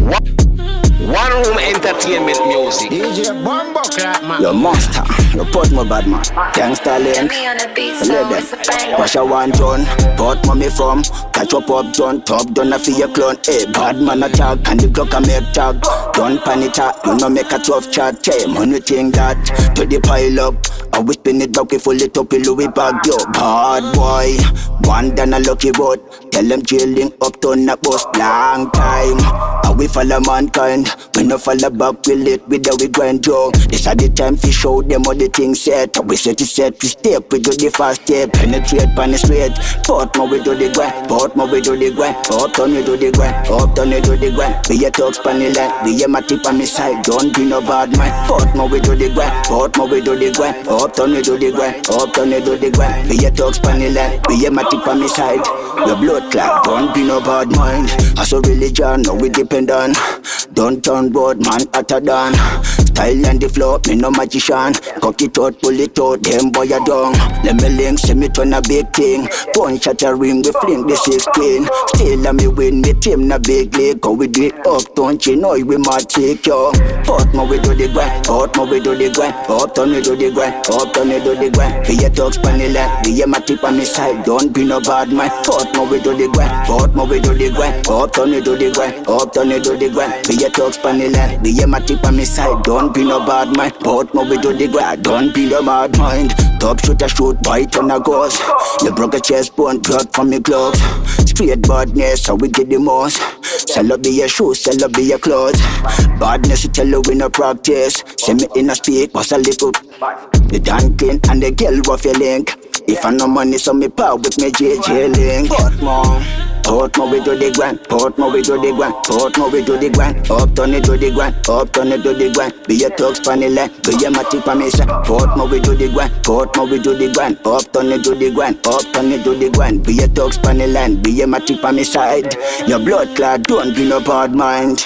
One room entertainment music. DJ Bumbo Clap, man. Your monster, your Portmore bad man. Gangsta link, let them. Wash a one done, Portmore me from. Catch up done, top done a for your clone. Hey, bad man attack, and the clock a make tag. Don't panic, you no make a tough chat. Hey, money think that, to the pile up. I will spin it back, we full it up, we Louis bag, yo. Bad boy, one than a lucky road. Tell them chilling up to a bus long time. And we follow mankind, we no follow back, we lit with the we grind, yo. This are the time to show them all the things set. We set, we step, we do the fast step. Penetrate, penetrate, Portmore we do the grind, Portmore we do the grind. Uptown we do the grind, uptown we do the grind. Be a talk spanny line, be a matic on me side, don't be no bad man. Portmore we do the grind, Portmore we do the grind. Uptown we do the grind, uptown we do the grind. Be a talk spanny line, be a matic on me side. Your blood clot, don't be no bad mind. As a religion, no we depend on. Don't turn road, man, hotter than. Style and the flow, me no magician. Cock it out, pull it out, them boy a dung. Let me link, see me turn a big thing. Punch at a ring, we fling the 16. Still a me win, me team na big league. Go with the uptown, you know we might take you. Portmore we do the grind, Portmore we do the grind. Uptown we do the grind, uptown we do the grind. Be a talk spanny line, be a matic on me side. Don't be no bad man. Portmore we do the grind, Portmore we do the grind. Uptown we do the grind, uptown we do the grind. Be a talk spanny line, be a matic on me side. Don't be no bad man. Portmore we do the grind, don't be no mad mind. Top shooter shoot, bite on a ghost. You broke a chest bone, blood from your gloves. Straight badness, so we get the most. Sell up be your shoes, sell up be your clothes. Badness, you tell you we no practice. Send me in a speak, what's a little. The Dan clean and the girl rough your link. If I no money, so me power with me JJ link. Portmore we do the grind, Portmore we do the grind, Portmore we do the grind. Uptown we do the grind, uptown we do the grind. Be a talk spanny line, be a matic on me side. Portmore we do the grind, Portmore we do the grind. Uptown we do the grind, uptown we do the grind. Be a talk spanny line, be a matic on me side. Your blood clot, don't be no bad mind.